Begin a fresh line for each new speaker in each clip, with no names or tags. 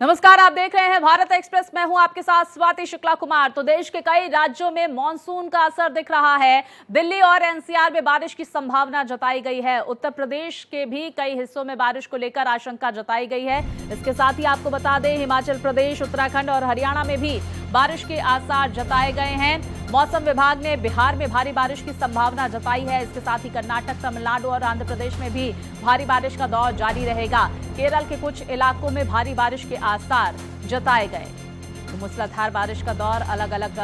नमस्कार, आप देख रहे हैं भारत एक्सप्रेस। मैं हूं आपके साथ स्वाति शुक्ला कुमार। तो देश के कई राज्यों में मॉनसून का असर दिख रहा है। दिल्ली और एनसीआर में बारिश की संभावना जताई गई है। उत्तर प्रदेश के भी कई हिस्सों में बारिश को लेकर आशंका जताई गई है। इसके साथ ही आपको बता दें, हिमाचल प्रदेश, उत्तराखंड और हरियाणा में भी बारिश के आसार जताए गए हैं। मौसम विभाग ने बिहार में भारी बारिश की संभावना जताई है। इसके साथ ही कर्नाटक, तमिलनाडु और आंध्र प्रदेश में भी भारी बारिश का दौर जारी रहेगा। केरल के कुछ इलाकों में भारी बारिश के आसार जताए गए। तो मूसलाधार बारिश का दौर अलग अलग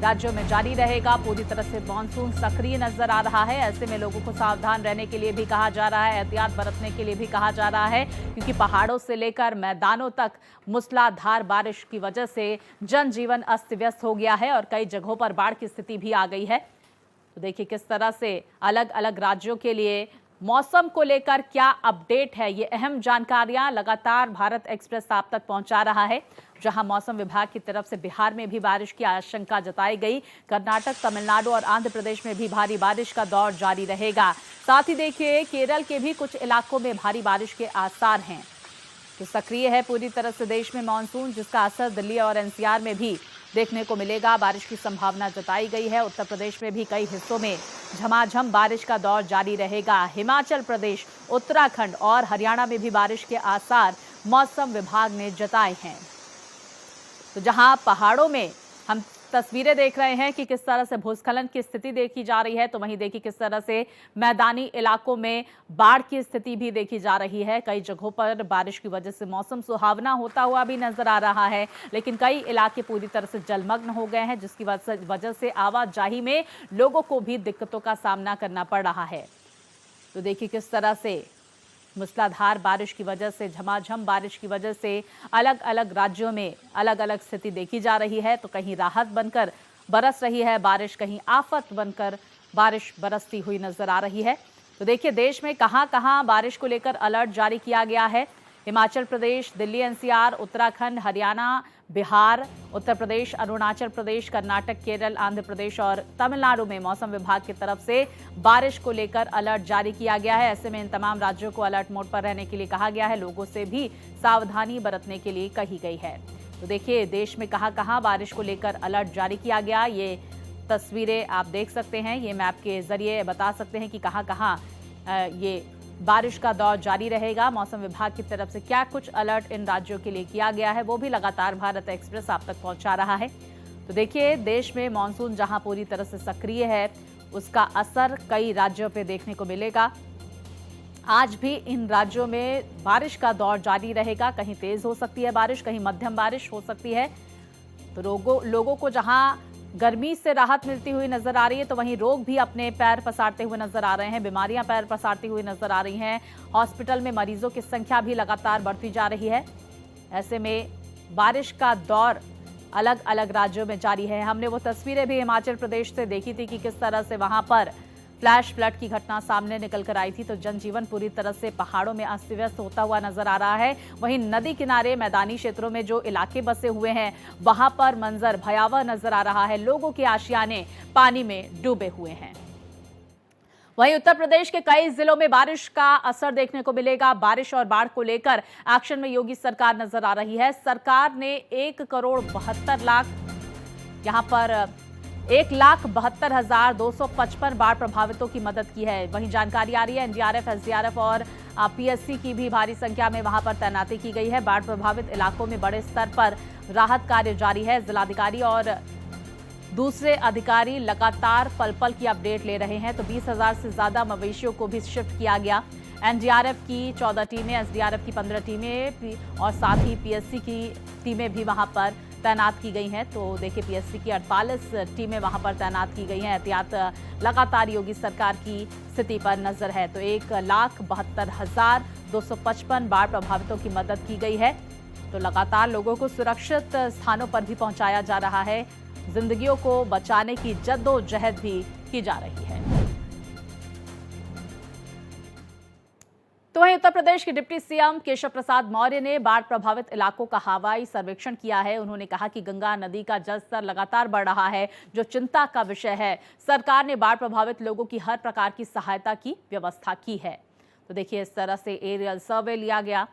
राज्यों में जारी रहेगा। पूरी तरह से मानसून सक्रिय नजर आ रहा है। ऐसे में लोगों को सावधान रहने के लिए भी कहा जा रहा है, एहतियात बरतने के लिए भी कहा जा रहा है, क्योंकि पहाड़ों से लेकर मैदानों तक मूसलाधार बारिश की वजह से जनजीवन अस्त व्यस्त हो गया है और कई जगहों पर बाढ़ की स्थिति भी आ गई है। तो देखिए किस तरह से अलग अलग राज्यों के लिए मौसम को लेकर क्या अपडेट है। ये अहम जानकारियां लगातार भारत एक्सप्रेस आप तक पहुंचा रहा है। जहां मौसम विभाग की तरफ से बिहार में भी बारिश की आशंका जताई गई। कर्नाटक, तमिलनाडु और आंध्र प्रदेश में भी भारी बारिश का दौर जारी रहेगा। साथ ही देखिए केरल के भी कुछ इलाकों में भारी बारिश के आसार हैं। तो सक्रिय है पूरी तरह से देश में मानसून, जिसका असर दिल्ली और एनसीआर में भी देखने को मिलेगा। बारिश की संभावना जताई गई है। उत्तर प्रदेश में भी कई हिस्सों में झमाझम बारिश का दौर जारी रहेगा। हिमाचल प्रदेश, उत्तराखंड और हरियाणा में भी बारिश के आसार मौसम विभाग ने जताए हैं। तो जहां पहाड़ों में हम तस्वीरें देख रहे हैं कि किस तरह से भूस्खलन की स्थिति देखी जा रही है, तो वहीं देखिए किस तरह से मैदानी इलाकों में बाढ़ की स्थिति भी देखी जा रही है। कई जगहों पर बारिश की वजह से मौसम सुहावना होता हुआ भी नजर आ रहा है, लेकिन कई इलाके पूरी तरह से जलमग्न हो गए हैं, जिसकी वजह से आवाजाही में लोगों को भी दिक्कतों का सामना करना पड़ रहा है। तो देखिए किस तरह से मूसलाधार बारिश की वजह से, झमाझम बारिश की वजह से अलग अलग राज्यों में अलग अलग स्थिति देखी जा रही है। तो कहीं राहत बनकर बरस रही है बारिश, कहीं आफत बनकर बारिश बरसती हुई नजर आ रही है। तो देखिए देश में कहां कहां बारिश को लेकर अलर्ट जारी किया गया है। हिमाचल प्रदेश, दिल्ली एनसीआर, उत्तराखंड, हरियाणा, बिहार, उत्तर प्रदेश, अरुणाचल प्रदेश, कर्नाटक, केरल, आंध्र प्रदेश और तमिलनाडु में मौसम विभाग की तरफ से बारिश को लेकर अलर्ट जारी किया गया है। ऐसे में इन तमाम राज्यों को अलर्ट मोड पर रहने के लिए कहा गया है। लोगों से भी सावधानी बरतने के लिए कही गई है। तो देखिए देश में कहां कहां बारिश को लेकर अलर्ट जारी किया गया, ये तस्वीरें आप देख सकते हैं। ये मैप के जरिए बता सकते हैं कि कहां कहां ये बारिश का दौर जारी रहेगा। मौसम विभाग की तरफ से क्या कुछ अलर्ट इन राज्यों के लिए किया गया है, वो भी लगातार भारत एक्सप्रेस आप तक पहुंचा रहा है। तो देखिए देश में मानसून जहां पूरी तरह से सक्रिय है, उसका असर कई राज्यों पे देखने को मिलेगा। आज भी इन राज्यों में बारिश का दौर जारी रहेगा। कहीं तेज हो सकती है बारिश, कहीं मध्यम बारिश हो सकती है। तो लोगों को जहां गर्मी से राहत मिलती हुई नजर आ रही है, तो वहीं रोग भी अपने पैर पसारते हुए नजर आ रहे हैं। बीमारियां पैर पसारती हुई नजर आ रही हैं। हॉस्पिटल में मरीजों की संख्या भी लगातार बढ़ती जा रही है। ऐसे में बारिश का दौर अलग अलग राज्यों में जारी है। हमने वो तस्वीरें भी हिमाचल प्रदेश से देखी थी कि किस तरह से वहां पर फ्लैश फ्लड की घटना सामने निकल कर आई थी। तो जनजीवन पूरी तरह से पहाड़ों में अस्त व्यस्त होता हुआ नजर आ रहा है। वहीं नदी किनारे मैदानी क्षेत्रों में जो इलाके बसे हुए हैं, वहां पर मंजर भयावह नजर आ रहा है। लोगों के आशियाने पानी में डूबे हुए हैं। वहीं उत्तर प्रदेश के कई जिलों में बारिश का असर देखने को मिलेगा। बारिश और बाढ़ को लेकर एक्शन में योगी सरकार नजर आ रही है। सरकार ने 1,72,00,000 यहां पर 1,72,255 बाढ़ प्रभावितों की मदद की है। वहीं जानकारी आ रही है एनडीआरएफ, एसडीआरएफ और पीएससी की भी भारी संख्या में वहां पर तैनाती की गई है। बाढ़ प्रभावित इलाकों में बड़े स्तर पर राहत कार्य जारी है। जिलाधिकारी और दूसरे अधिकारी लगातार पल पल की अपडेट ले रहे हैं। तो 20,000 से ज्यादा मवेशियों को भी शिफ्ट किया गया। एनडीआरएफ की 14 टीमें, एसडीआरएफ की 15 टीमें और साथ ही पीएससी की टीमें भी वहां पर तैनात की गई हैं। तो देखिए पीएससी की 48 टीमें वहां पर तैनात की गई हैं। एहतियात लगातार योगी सरकार की स्थिति पर नजर है। तो 1,72,255 बाढ़ प्रभावितों की मदद की गई है। तो लगातार लोगों को सुरक्षित स्थानों पर भी पहुंचाया जा रहा है। जिंदगियों को बचाने की जद्दोजहद भी की जा रही है। तो वहीं उत्तर प्रदेश के डिप्टी सीएम केशव प्रसाद मौर्य ने बाढ़ प्रभावित इलाकों का हवाई सर्वेक्षण किया है। उन्होंने कहा कि गंगा नदी का जलस्तर लगातार बढ़ रहा है, जो चिंता का विषय है। सरकार ने बाढ़ प्रभावित लोगों की हर प्रकार की सहायता की व्यवस्था की है। तो देखिए इस तरह से एरियल सर्वे लिया गया।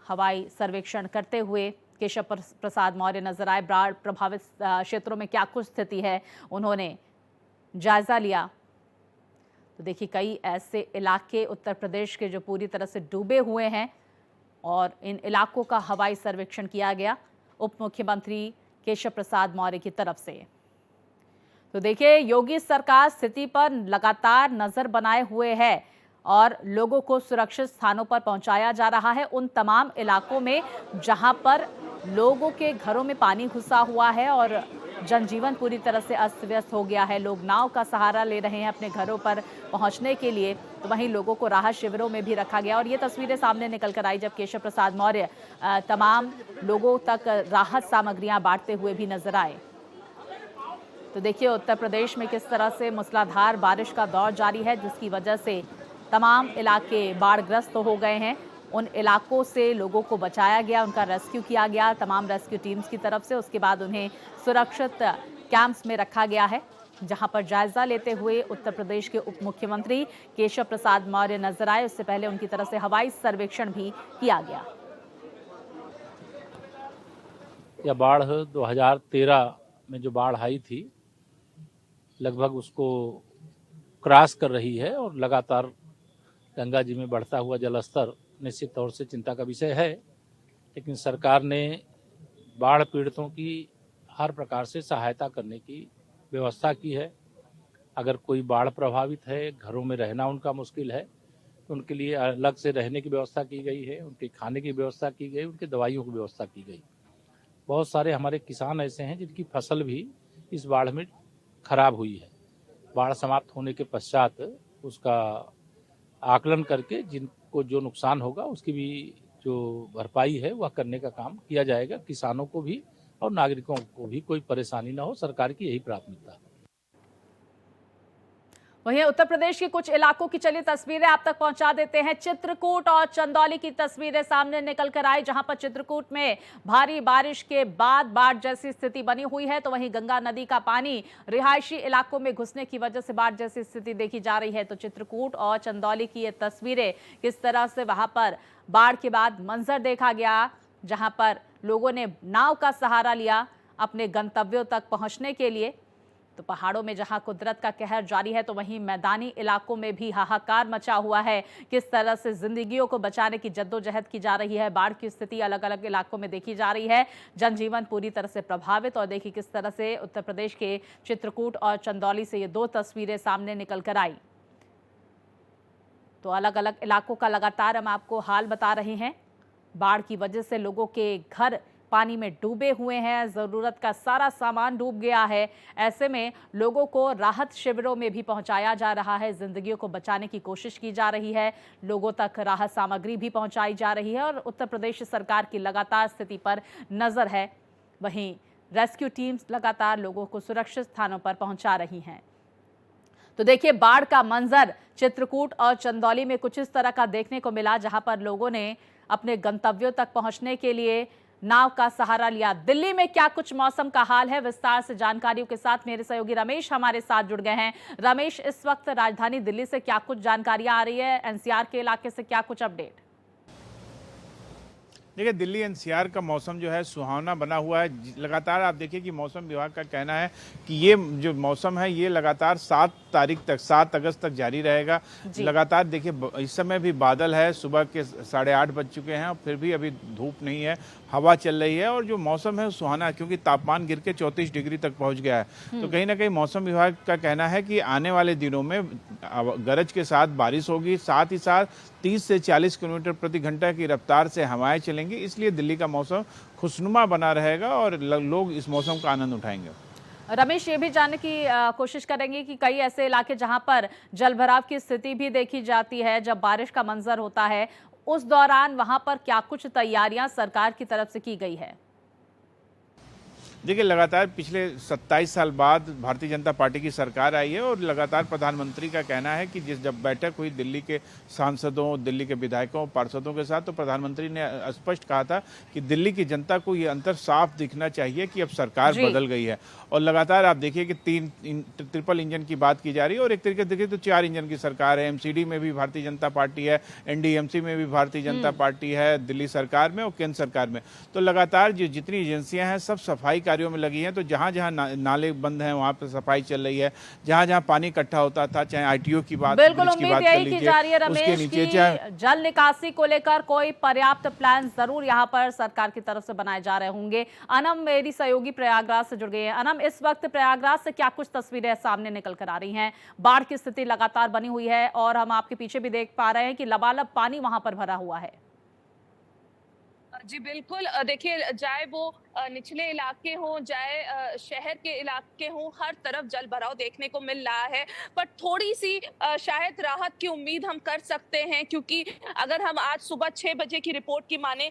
हवाई सर्वेक्षण करते हुए केशव प्रसाद मौर्य नजर आए। बाढ़ प्रभावित क्षेत्रों में क्या कुछ स्थिति है, उन्होंने जायजा लिया। तो देखिए, कई ऐसे इलाके उत्तर प्रदेश के जो पूरी तरह से डूबे हुए हैं और इन इलाकों का हवाई सर्वेक्षण किया गया उप मुख्यमंत्री केशव प्रसाद मौर्य की तरफ से। तो देखिए, योगी सरकार स्थिति पर लगातार नजर बनाए हुए है और लोगों को सुरक्षित स्थानों पर पहुंचाया जा रहा है। उन तमाम इलाकों में जहां पर लोगों के घरों में पानी घुसा हुआ है और जनजीवन पूरी तरह से अस्त व्यस्त हो गया है, लोग नाव का सहारा ले रहे हैं अपने घरों पर पहुंचने के लिए, तो वहीं लोगों को राहत शिविरों में भी रखा गया। और ये तस्वीरें सामने निकल कर आई जब केशव प्रसाद मौर्य तमाम लोगों तक राहत सामग्रियां बांटते हुए भी नजर आए। तो देखिए, उत्तर प्रदेश में किस तरह से मूसलाधार बारिश का दौर जारी है, जिसकी वजह से तमाम इलाके बाढ़ग्रस्त हो गए हैं। उन इलाकों से लोगों को बचाया गया, उनका रेस्क्यू किया गया तमाम रेस्क्यू टीम्स की तरफ से। उसके बाद उन्हें सुरक्षित कैंप्स में रखा गया है, जहां पर जायजा लेते हुए उत्तर प्रदेश के उप मुख्यमंत्री केशव प्रसाद मौर्य नजर आए। उससे पहले उनकी तरफ से हवाई सर्वेक्षण भी किया गया।
यह बाढ़ 2013 में जो बाढ़ आई थी, लगभग उसको क्रॉस कर रही है और लगातार गंगा जी में बढ़ता हुआ जलस्तर निश्चित तौर से चिंता का विषय है। लेकिन सरकार ने बाढ़ पीड़ितों की हर प्रकार से सहायता करने की व्यवस्था की है। अगर कोई बाढ़ प्रभावित है, घरों में रहना उनका मुश्किल है, तो उनके लिए अलग से रहने की व्यवस्था की गई है, उनके खाने की व्यवस्था की गई, उनकी दवाइयों की व्यवस्था की गई। बहुत सारे हमारे किसान ऐसे हैं जिनकी फसल भी इस बाढ़ में खराब हुई है। बाढ़ समाप्त होने के पश्चात उसका आकलन करके जिनको जो नुकसान होगा उसकी भी जो भरपाई है वह करने का काम किया जाएगा। किसानों को भी और नागरिकों को भी कोई परेशानी ना हो, सरकार की यही प्राथमिकता है।
वहीं उत्तर प्रदेश के कुछ इलाकों की चलिए तस्वीरें आप तक पहुंचा देते हैं। चित्रकूट और चंदौली की तस्वीरें सामने निकल कर आई, जहां पर चित्रकूट में भारी बारिश के बाद बाढ़ जैसी स्थिति बनी हुई है, तो वहीं गंगा नदी का पानी रिहायशी इलाकों में घुसने की वजह से बाढ़ जैसी स्थिति देखी जा रही है। तो चित्रकूट और चंदौली की ये तस्वीरें, किस तरह से वहां पर बाढ़ के बाद मंजर देखा गया, जहां पर लोगों ने नाव का सहारा लिया अपने गंतव्यों तक पहुंचने के लिए। तो पहाड़ों में जहां कुदरत का कहर जारी है, तो वहीं मैदानी इलाकों में भी हाहाकार मचा हुआ है। किस तरह से जिंदगियों को बचाने की जद्दोजहद की जा रही है। बाढ़ की स्थिति अलग अलग इलाकों में देखी जा रही है, जनजीवन पूरी तरह से प्रभावित। और देखिए किस तरह से उत्तर प्रदेश के चित्रकूट और चंदौली से ये दो तस्वीरें सामने निकल कर आई। तो अलग अलग इलाकों का लगातार हम आपको हाल बता रहे हैं। बाढ़ की वजह से लोगों के घर पानी में डूबे हुए हैं, जरूरत का सारा सामान डूब गया है। ऐसे में लोगों को राहत शिविरों में भी पहुंचाया जा रहा है, जिंदगियों को बचाने की कोशिश की जा रही है, लोगों तक राहत सामग्री भी पहुंचाई जा रही है और उत्तर प्रदेश सरकार की लगातार स्थिति पर नजर है। वहीं रेस्क्यू टीम्स लगातार लोगों को सुरक्षित स्थानों पर पहुंचा रही हैं। तो देखिए, बाढ़ का मंजर चित्रकूट और चंदौली में कुछ इस तरह का देखने को मिला, जहां पर लोगों ने अपने गंतव्यों तक पहुंचने के लिए नाव का सहारा लिया। दिल्ली में क्या कुछ मौसम का हाल है, विस्तार से जानकारियों के साथ मेरे सहयोगी रमेश हमारे साथ जुड़ गए हैं। रमेश, इस वक्त राजधानी दिल्ली से क्या कुछ जानकारियां आ रही है, एनसीआर के इलाके से क्या कुछ अपडेट?
देखिए, दिल्ली एनसीआर का मौसम जो है सुहावना बना हुआ है। लगातार आप देखिए कि मौसम विभाग का कहना है कि ये जो मौसम है ये लगातार 7 अगस्त तक जारी रहेगा। लगातार देखिए, इस समय भी बादल है, सुबह के 8:30 बज चुके हैं और फिर भी अभी धूप नहीं है, हवा चल रही है और जो मौसम है सुहाना है, क्योंकि तापमान गिर के 34 डिग्री तक पहुंच गया है। तो कहीं ना कहीं मौसम विभाग का कहना है कि आने वाले दिनों में गरज के साथ बारिश होगी, साथ ही साथ 30 से 40 किलोमीटर प्रति घंटा की रफ्तार से हवाएं चलेंगी। इसलिए दिल्ली का मौसम खुशनुमा बना रहेगा और लोग इस मौसम का आनंद उठाएंगे।
रमेश, ये भी जानने की कोशिश करेंगे कि कई ऐसे इलाके जहां पर जलभराव की स्थिति भी देखी जाती है जब बारिश का मंजर होता है, उस दौरान वहां पर क्या कुछ तैयारियां सरकार की तरफ से की गई है?
देखिए लगातार पिछले 27 साल बाद भारतीय जनता पार्टी की सरकार आई है और लगातार प्रधानमंत्री का कहना है कि जब बैठक हुई दिल्ली के सांसदों, दिल्ली के विधायकों, पार्षदों के साथ, तो प्रधानमंत्री ने स्पष्ट कहा था कि दिल्ली की जनता को ये अंतर साफ दिखना चाहिए कि अब सरकार बदल गई है। और लगातार आप देखिए कि ट्रिपल इंजन की बात की जा रही है और एक तरीके से देखिए तो 4 इंजन की सरकार है। एमसीडी में भी भारतीय जनता पार्टी है, एनडीएमसी में भी भारतीय जनता पार्टी है, दिल्ली सरकार में और केंद्र सरकार में। तो लगातार जितनी एजेंसियां हैं सब सफाई कार्यों में लगी हैं। तो जहां जहां नाले बंद हैं वहां पर सफाई चल रही है, जहां जहां पानी इकट्ठा होता था, चाहे आईटीओ की बात,
बिल्कुल
ब्रिज की बात
उम्मीद
कर
यही की
लीजिए,
जा रही है
उसके
रमेश
नीचे
की जल निकासी को लेकर कोई पर्याप्त प्लान जरूर यहां पर सरकार की तरफ से बनाए जा रहे होंगे। अनम मेरी सहयोगी प्रयागराज से जुड़ गए हैं। अनम, इस वक्त प्रयागराज से क्या कुछ तस्वीरें सामने निकल कर आ रही हैं? बाढ़ की स्थिति लगातार बनी हुई है और हम आपके पीछे भी देख पा रहे हैं कि लबालब पानी वहां पर भरा हुआ है।
जी बिल्कुल, देखिए चाहे वो निचले इलाके हों, चाहे शहर के इलाके हों, हर तरफ जल भराव देखने को मिल रहा है। पर थोड़ी सी शायद राहत की उम्मीद हम कर सकते हैं, क्योंकि अगर हम आज सुबह 6 बजे की रिपोर्ट की माने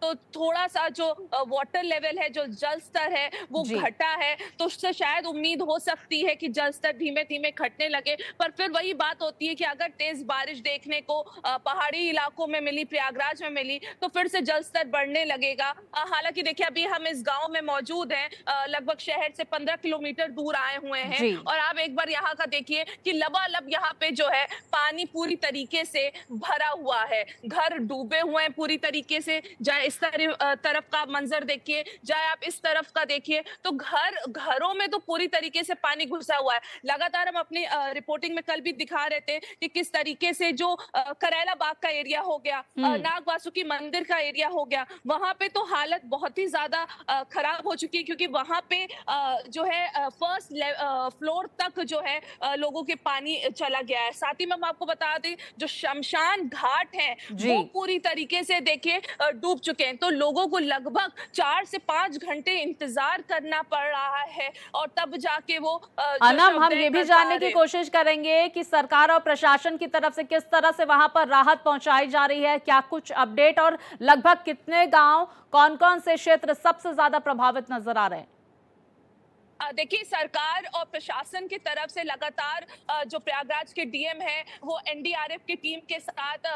तो थोड़ा सा जो वाटर लेवल है, जो जल स्तर है वो घटा है, तो उससे शायद उम्मीद हो सकती है कि जल स्तर धीमे धीमे घटने लगे। पर फिर वही बात होती है कि अगर तेज बारिश देखने को पहाड़ी इलाकों में मिली, प्रयागराज में मिली, तो फिर से जल स्तर बढ़ने लगेगा। हालांकि देखिए अभी हम इस गांव में मौजूद हैं, लगभग शहर से 15 किलोमीटर दूर आए हुए हैं और आप एक बार यहाँ का देखिए कि लबालब यहाँ पे जो है पानी पूरी तरीके से भरा हुआ है, घर डूबे हुए हैं पूरी तरीके से। चाहे इस तरफ का मंजर देखिए, चाहे आप इस तरफ का देखिए, तो घरों में तो पूरी तरीके से पानी घुसा हुआ है। लगातार हम अपनी रिपोर्टिंग में कल भी दिखा रहे थे कि किस तरीके से जो करैला बाग का एरिया हो गया, नाग वासुकी मंदिर का एरिया हो गया, वहां पे तो हालत बहुत ही ज्यादा खराब हो चुकी है, क्योंकि वहां पे जो है फर्स्ट फ्लोर तक जो है लोगों के पानी चला गया है। साथ ही में हम आपको बता दें जो शमशान घाट है वो पूरी तरीके से देखिए डूब चुके हैं। तो लोगों को लगभग 4 से 5 घंटे इंतजार करना पड़ रहा है और तब जाके वो
अनम, हम ये भी जानने की कोशिश करेंगे कि सरकार और प्रशासन की तरफ से किस तरह से वहां पर राहत पहुंचाई जा रही है, क्या कुछ अपडेट, और लगभग कितने गांव, कौन कौन से क्षेत्र सबसे ज्यादा प्रभावित नजर आ रहे हैं?
देखिए सरकार और प्रशासन की तरफ से लगातार जो प्रयागराज के डीएम है वो एनडीआरएफ की टीम के साथ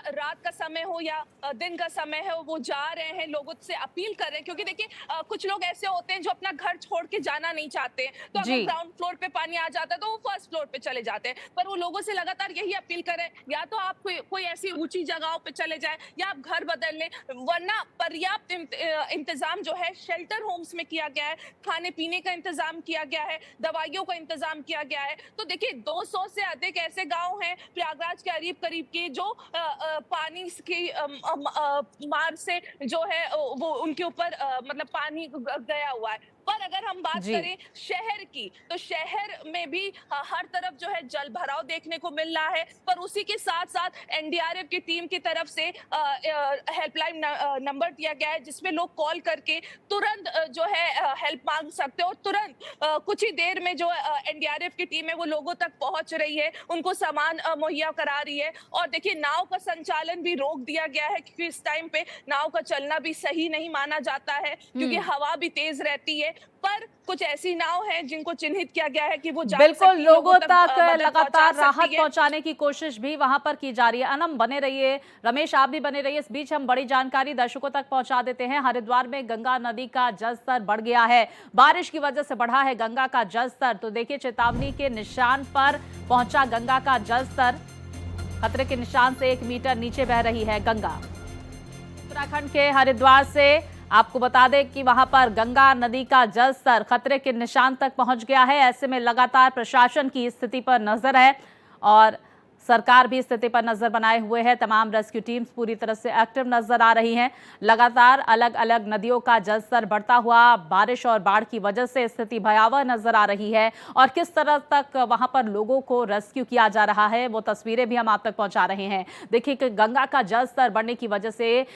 रात का समय हो या दिन का समय है वो जा रहे हैं, लोगों से अपील कर रहे हैं, क्योंकि देखिए कुछ लोग ऐसे होते हैं जो अपना घर छोड़ के जाना नहीं चाहते, तो अगर ग्राउंड फ्लोर पे पानी आ जाता है तो वो फर्स्ट फ्लोर पे चले जाते हैं। पर वो लोगों से लगातार यही अपील करें, या तो आप कोई ऐसी ऊंची जगहों पे चले जाए या आप घर बदल लें, वरना पर्याप्त इंतजाम जो है शेल्टर होम्स में किया गया है, खाने पीने का इंतजाम किया गया है, दवाइयों का इंतजाम किया गया है। तो देखिए 200 से अधिक ऐसे गांव हैं प्रयागराज के करीब के जो पानी की मार से जो है वो उनके ऊपर मतलब पानी गया हुआ है। पर अगर हम बात करें शहर की, तो शहर में भी हर तरफ जो है जल भराव देखने को मिल रहा है। पर उसी के साथ साथ एनडीआरएफ की टीम की तरफ से हेल्पलाइन नंबर दिया गया है, जिसमें लोग कॉल करके तुरंत जो है हेल्प मांग सकते हैं और तुरंत कुछ ही देर में जो एनडीआरएफ की टीम है वो लोगों तक पहुंच रही है, उनको सामान मुहैया करा रही है। और देखिए नाव का संचालन भी रोक दिया गया है, क्योंकि इस टाइम पे नाव का चलना भी सही नहीं माना जाता है, क्योंकि हवा भी तेज रहती है। पर कुछ ऐसी नाव हैं जिनको चिन्हित किया गया है कि वो
बिल्कुल लोगों तक लगातार राहत पहुंचाने की कोशिश भी वहां पर की जा रही है। अनम बने रहिए, रमेश आप भी बने रहिए। इस बीच हम बड़ी जानकारी दर्शकों तक पहुंचा देते हैं। हरिद्वार में गंगा नदी का जलस्तर बढ़ गया है, बारिश की वजह से बढ़ा है गंगा का जलस्तर। तो देखिए चेतावनी के निशान पर पहुंचा गंगा का जलस्तर, खतरे के निशान से 1 मीटर नीचे बह रही है गंगा। उत्तराखंड के हरिद्वार से आपको बता दें कि वहां पर गंगा नदी का जलस्तर खतरे के निशान तक पहुंच गया है। ऐसे में लगातार प्रशासन की स्थिति पर नजर है और सरकार भी स्थिति पर नजर बनाए हुए है। तमाम रेस्क्यू टीम्स पूरी तरह से एक्टिव नजर आ रही हैं। लगातार अलग अलग नदियों का जलस्तर बढ़ता हुआ बारिश और बाढ़ की वजह से स्थिति भयावह नजर आ रही है और किस तरह तक वहां पर लोगों को रेस्क्यू किया जा रहा है वो तस्वीरें भी हम आप तक पहुंचा रहे हैं। देखिए कि गंगा का जलस्तर बढ़ने की वजह से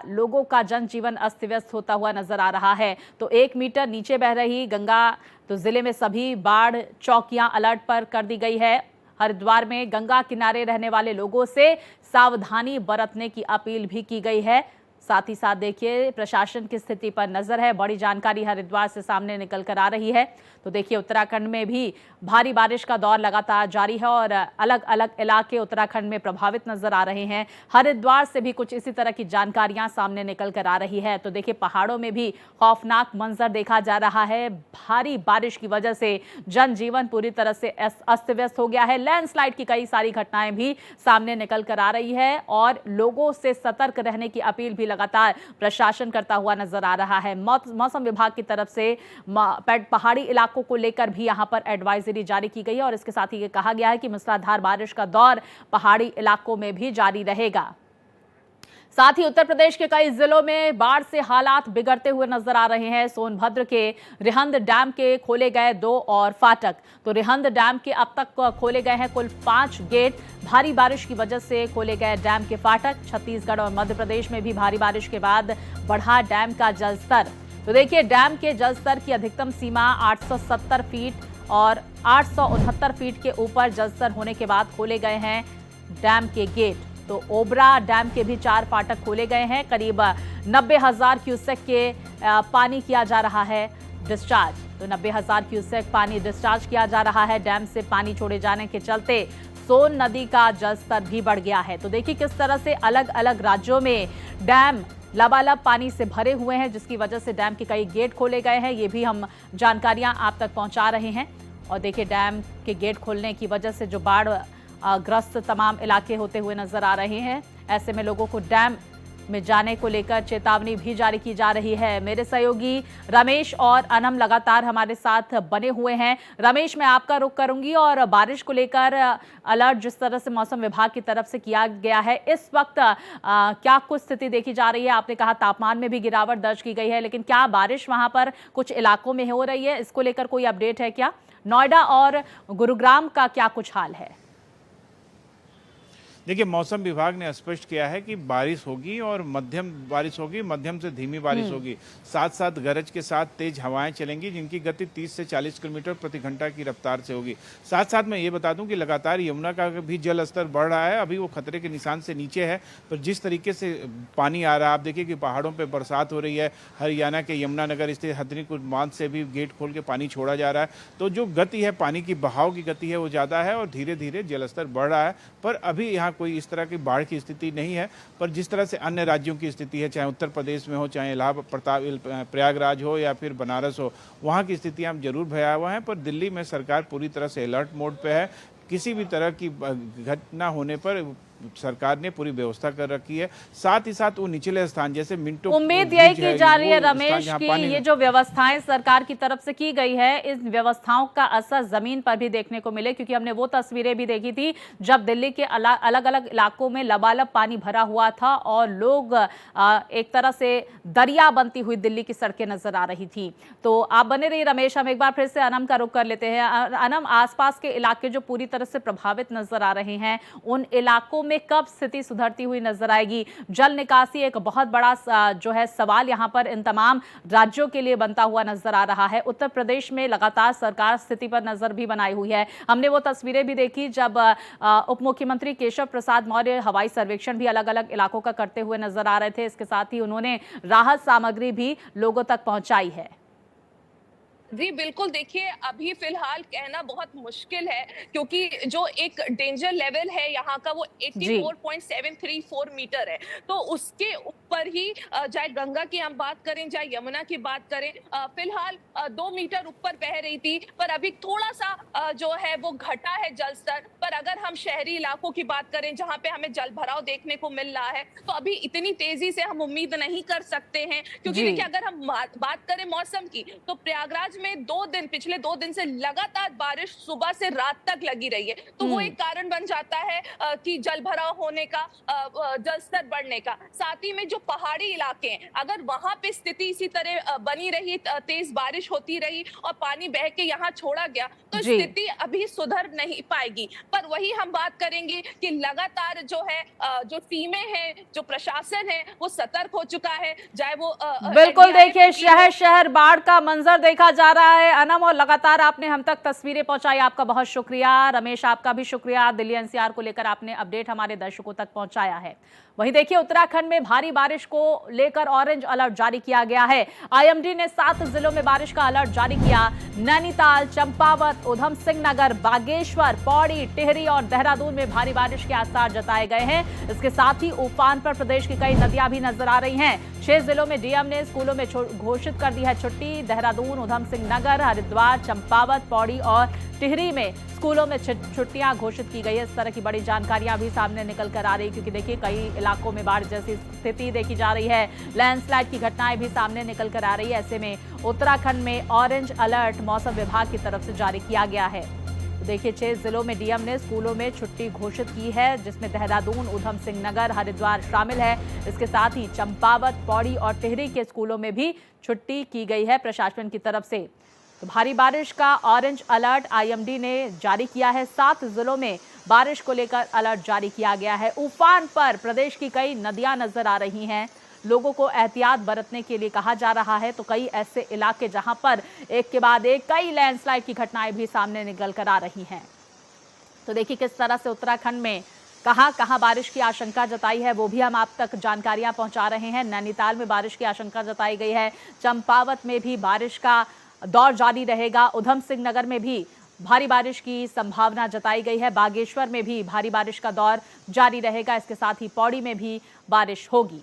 लोगों का जनजीवन अस्त व्यस्त होता हुआ नजर आ रहा है। तो 1 मीटर नीचे बह रही गंगा, तो जिले में सभी बाढ़ चौकियां अलर्ट पर कर दी गई है। हरिद्वार में गंगा किनारे रहने वाले लोगों से सावधानी बरतने की अपील भी की गई है। साथ ही साथ देखिए प्रशासन की स्थिति पर नजर है। बड़ी जानकारी हरिद्वार से सामने निकल कर आ रही है। तो देखिए उत्तराखंड में भी भारी बारिश का दौर लगातार जारी है और अलग अलग इलाके उत्तराखंड में प्रभावित नजर आ रहे हैं। हरिद्वार से भी कुछ इसी तरह की जानकारियां सामने निकल कर आ रही है। तो देखिए पहाड़ों में भी खौफनाक मंजर देखा जा रहा है। भारी बारिश की वजह से जनजीवन पूरी तरह से अस्त व्यस्त हो गया है। लैंडस्लाइड की कई सारी घटनाएं भी सामने निकल कर आ रही है और लोगों से सतर्क रहने की अपील भी लगातार प्रशासन करता हुआ नजर आ रहा है। मौसम विभाग की तरफ से पहाड़ी इलाकों को लेकर भी यहां पर एडवाइजरी जारी की गई है और इसके साथ ही ये कहा गया है कि मूसलाधार बारिश का दौर पहाड़ी इलाकों में भी जारी रहेगा। साथ ही उत्तर प्रदेश के कई जिलों में बाढ़ से हालात बिगड़ते हुए नजर आ रहे हैं। सोनभद्र के रिहंद डैम के खोले गए 2 और फाटक। तो रिहंद डैम के अब तक खोले गए हैं कुल 5 गेट। भारी बारिश की वजह से खोले गए डैम के फाटक। छत्तीसगढ़ और मध्य प्रदेश में भी भारी बारिश के बाद बढ़ा डैम का जलस्तर। तो देखिए डैम के जलस्तर की अधिकतम सीमा 870 फीट और 869 फीट के ऊपर जलस्तर होने के बाद खोले गए हैं डैम के गेट। तो ओबरा डैम के भी 4 फाटक खोले गए हैं। करीब 90,000 क्यूसेक के पानी किया जा रहा है डिस्चार्ज। तो 90,000 क्यूसेक पानी डिस्चार्ज किया जा रहा है। डैम से पानी छोड़े जाने के चलते सोन नदी का जलस्तर भी बढ़ गया है। तो देखिए किस तरह से अलग अलग राज्यों में डैम लबालब पानी से भरे हुए हैं, जिसकी वजह से डैम के कई गेट खोले गए हैं। ये भी हम जानकारियां आप तक पहुंचा रहे हैं। और देखिए डैम के गेट खोलने की वजह से जो बाढ़ ग्रस्त तमाम इलाके होते हुए नजर आ रहे हैं, ऐसे में लोगों को डैम में जाने को लेकर चेतावनी भी जारी की जा रही है। मेरे सहयोगी रमेश और अनम लगातार हमारे साथ बने हुए हैं। रमेश, मैं आपका रुख करूंगी और बारिश को लेकर अलर्ट जिस तरह से मौसम विभाग की तरफ से किया गया है, इस वक्त क्या कुछ स्थिति देखी जा रही है? आपने कहा तापमान में भी गिरावट दर्ज की गई है, लेकिन क्या बारिश वहां पर कुछ इलाकों में हो रही है? इसको लेकर कोई अपडेट है क्या? नोएडा और गुरुग्राम का क्या कुछ हाल है?
देखिए मौसम विभाग ने स्पष्ट किया है कि बारिश होगी और मध्यम बारिश होगी, मध्यम से धीमी बारिश होगी। साथ साथ गरज के साथ तेज हवाएं चलेंगी, जिनकी गति 30 से 40 किलोमीटर प्रति घंटा की रफ्तार से होगी। साथ साथ मैं ये बता दूं कि लगातार यमुना का भी जल स्तर बढ़ रहा है। अभी वो खतरे के निशान से नीचे है, पर जिस तरीके से पानी आ रहा है, आप देखिए कि पहाड़ों पर बरसात हो रही है। हरियाणा के यमुनानगर स्थित हथनीकुंड बांध से भी गेट खोल के पानी छोड़ा जा रहा है। तो जो गति है, पानी की बहाव की गति है, वो ज़्यादा है और धीरे धीरे जलस्तर बढ़ रहा है। पर अभी यहाँ कोई इस तरह की बाढ़ की स्थिति नहीं है। पर जिस तरह से अन्य राज्यों की स्थिति है, चाहे उत्तर प्रदेश में हो, चाहे इलाहाबाद प्रयागराज हो या फिर बनारस हो, वहाँ की स्थितियाँ जरूर भयावह हैं। पर दिल्ली में सरकार पूरी तरह से अलर्ट मोड पे है। किसी भी तरह की घटना होने पर सरकार ने पूरी व्यवस्था कर रखी है। साथ ही साथ वो निचले स्थान जैसे मिंटो,
उम्मीद यही की जा रही है रमेश कि ये जो व्यवस्थाएं सरकार की तरफ से की गई है, इस व्यवस्थाओं का असर जमीन पर भी देखने को मिले, क्योंकि हमने वो तस्वीरें भी देखी थी जब दिल्ली के अलग अलग इलाकों में लबालब पानी भरा हुआ था और लोग एक तरह से दरिया बनती हुई दिल्ली की सड़कें नजर आ रही थी। तो आप बने रहिए रमेश, हम एक बार फिर से अनम का रुख कर लेते हैं। अनम, आसपास के इलाके जो पूरी तरह से प्रभावित नजर आ रहे हैं, उन इलाकों में कब स्थिति सुधरती हुई नजर आएगी? जल निकासी एक बहुत बड़ा जो है सवाल यहाँ पर इन तमाम राज्यों के लिए बनता हुआ नजर आ रहा है। उत्तर प्रदेश में लगातार सरकार स्थिति पर नजर भी बनाई हुई है। हमने वो तस्वीरें भी देखी जब उप मुख्यमंत्री केशव प्रसाद मौर्य हवाई सर्वेक्षण भी अलग अलग इलाकों का करते हुए नजर आ रहे थे। इसके साथ ही उन्होंने राहत सामग्री भी लोगों तक पहुंचाई है।
जी बिल्कुल, देखिए अभी फिलहाल कहना बहुत मुश्किल है, क्योंकि जो एक डेंजर लेवल है यहाँ का वो 84.734 मीटर है। तो उसके ऊपर ही चाहे गंगा की हम बात करें, चाहे यमुना की बात करें, फिलहाल 2 मीटर ऊपर बह रही थी, पर अभी थोड़ा सा जो है वो घटा है जल स्तर। पर अगर हम शहरी इलाकों की बात करें, जहाँ पे हमें जल भराव देखने को मिल रहा है, तो अभी इतनी तेजी से हम उम्मीद नहीं कर सकते हैं। क्योंकि देखिए अगर हम बात करें मौसम की, तो प्रयागराज में पिछले 2 दिन से लगातार बारिश सुबह से रात तक लगी रही है। तो वो एक कारण बन जाता है कि जल भराव होने का, जल स्तर बढ़ने का। साथ ही में जो पहाड़ी इलाके हैं, अगर वहां पे स्थिति इसी तरह बनी रही, तेज बारिश होती रही और पानी बह के यहाँ छोड़ा गया, तो स्थिति अभी सुधर नहीं पाएगी। पर वही हम बात करेंगे कि लगातार जो है जो टीमें हैं, जो प्रशासन है, वो सतर्क हो चुका है। चाहे वो
बिल्कुल, देखिए शहर शहर बाढ़ का मंजर देखा जा जा रहा है अनम, और लगातार आपने हम तक तस्वीरें पहुंचाई, आपका बहुत शुक्रिया। रमेश, आपका भी शुक्रिया, दिल्ली एनसीआर को लेकर आपने अपडेट हमारे दर्शकों तक पहुंचाया है। वहीं देखिए, उत्तराखंड में भारी बारिश को लेकर ऑरेंज अलर्ट जारी किया गया है। आईएमडी ने 7 जिलों में बारिश का अलर्ट जारी किया। नैनीताल, चंपावत, उधम सिंह नगर, बागेश्वर, पौड़ी, टिहरी और देहरादून में भारी बारिश के आसार जताए गए हैं। इसके साथ ही उफान पर प्रदेश की कई नदियां भी नजर आ रही हैं। 6 जिलों में डीएम ने स्कूलों में घोषित कर दी है छुट्टी। देहरादून, उधम सिंह नगर, हरिद्वार, चंपावत, पौड़ी और टिहरी में स्कूलों में छुट्टियां घोषित की गई है। इस तरह की बड़ी जानकारियां भी सामने निकल कर आ रही है, क्योंकि देखिए कई इलाकों में बाढ़ जैसी स्थिति देखी जा रही है। लैंडस्लाइड की घटनाएं भी सामने निकल कर आ रही है। ऐसे में उत्तराखंड में ऑरेंज अलर्ट मौसम विभाग की तरफ से जारी किया गया है। तो देखिए, 6 जिलों में डीएम ने स्कूलों में छुट्टी घोषित की है, जिसमें देहरादून, उधम सिंह नगर, हरिद्वार शामिल है। इसके साथ ही चंपावत, पौड़ी और टिहरी के स्कूलों में भी छुट्टी की गई है प्रशासन की तरफ से। तो भारी बारिश का ऑरेंज अलर्ट आईएमडी ने जारी किया है। 7 जिलों में बारिश को लेकर अलर्ट जारी किया गया है। उफान पर प्रदेश की कई नदियां नजर आ रही हैं। लोगों को एहतियात बरतने के लिए कहा जा रहा है। तो कई ऐसे इलाके जहां पर एक के बाद एक कई लैंडस्लाइड की घटनाएं भी सामने निकल कर आ रही हैं। तो देखिए किस तरह से उत्तराखंड में कहां कहां बारिश की आशंका जताई है, वो भी हम आप तक जानकारियां पहुंचा रहे हैं। नैनीताल में बारिश की आशंका जताई गई है। चंपावत में भी बारिश का दौर जारी रहेगा। उधम सिंह नगर में भी भारी बारिश की संभावना जताई गई है। बागेश्वर में भी भारी बारिश का दौर जारी रहेगा। इसके साथ ही पौड़ी में भी बारिश होगी।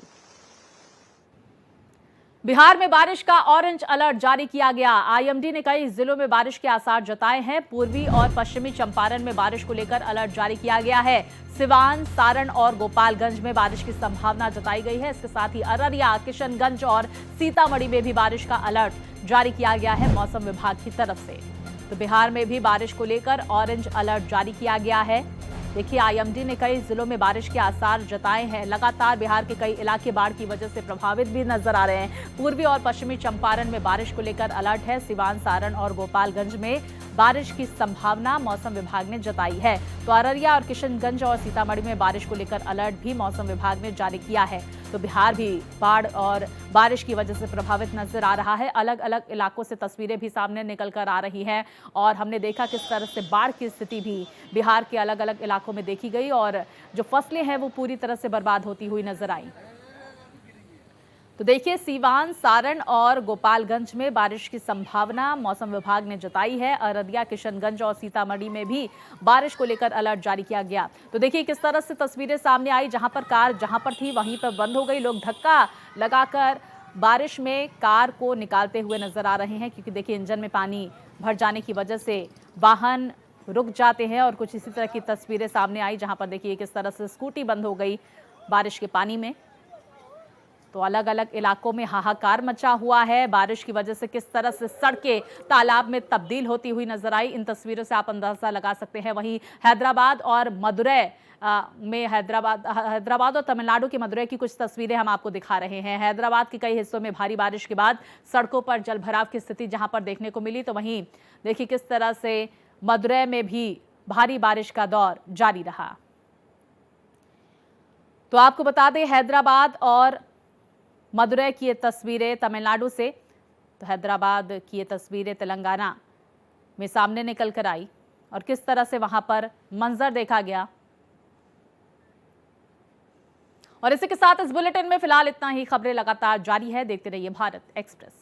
बिहार में बारिश का ऑरेंज अलर्ट जारी किया गया। आईएमडी ने कई जिलों में बारिश के आसार जताए हैं। पूर्वी और पश्चिमी चंपारण में बारिश को लेकर अलर्ट जारी किया गया है। सिवान, सारण और गोपालगंज में बारिश की संभावना जताई गई है। इसके साथ ही अररिया, किशनगंज और सीतामढ़ी में भी बारिश का अलर्ट जारी किया गया है मौसम विभाग की तरफ से। तो बिहार में भी बारिश को लेकर ऑरेंज अलर्ट जारी किया गया है। देखिए, आईएमडी ने कई जिलों में बारिश के आसार जताए हैं। लगातार बिहार के कई इलाके बाढ़ की वजह से प्रभावित भी नजर आ रहे हैं। पूर्वी और पश्चिमी चंपारण में बारिश को लेकर अलर्ट है। सिवान, सारण और गोपालगंज में बारिश की संभावना मौसम विभाग ने जताई है। तो अररिया और किशनगंज और सीतामढ़ी में बारिश को लेकर अलर्ट भी मौसम विभाग ने जारी किया है। तो बिहार भी बाढ़ और बारिश की वजह से प्रभावित नजर आ रहा है। अलग अलग इलाकों से तस्वीरें भी सामने निकल कर आ रही हैं और हमने देखा किस तरह से बाढ़ की स्थिति भी बिहार के अलग अलग इलाकों में देखी गई और जो फसलें हैं वो पूरी तरह से बर्बाद होती हुई नजर आई। तो देखिए, सीवान, सारण और गोपालगंज में बारिश की संभावना मौसम विभाग ने जताई है। अररिया, किशनगंज और सीतामढ़ी में भी बारिश को लेकर अलर्ट जारी किया गया। तो देखिए किस तरह से तस्वीरें सामने आई, जहां पर कार जहां पर थी वहीं पर बंद हो गई। लोग धक्का लगाकर बारिश में कार को निकालते हुए नजर आ रहे हैं, क्योंकि देखिए इंजन में पानी भर जाने की वजह से वाहन रुक जाते हैं। और कुछ इसी तरह की तस्वीरें सामने आई, जहां पर देखिए किस तरह से स्कूटी बंद हो गई बारिश के पानी में। तो अलग अलग इलाकों में हाहाकार मचा हुआ है। बारिश की वजह से किस तरह से सड़कें तालाब में तब्दील होती हुई नजर आई, इन तस्वीरों से आप अंदाजा लगा सकते हैं। वहीं हैदराबाद और मदुरै में हैदराबाद और तमिलनाडु के मदुरै की कुछ तस्वीरें हम आपको दिखा रहे हैं। हैदराबाद के कई हिस्सों में भारी बारिश के बाद सड़कों पर जलभराव की स्थिति जहां पर देखने को मिली, तो वहीं देखिए किस तरह से मदुरै में भी भारी बारिश का दौर जारी रहा। तो आपको बता दें, हैदराबाद और मदुरै की ये तस्वीरें तमिलनाडु से, तो हैदराबाद की ये तस्वीरें तेलंगाना में सामने निकल कर आई और किस तरह से वहां पर मंजर देखा गया। और इसी के साथ इस बुलेटिन में फिलहाल इतना ही। खबरें लगातार जारी है, देखते रहिए भारत एक्सप्रेस।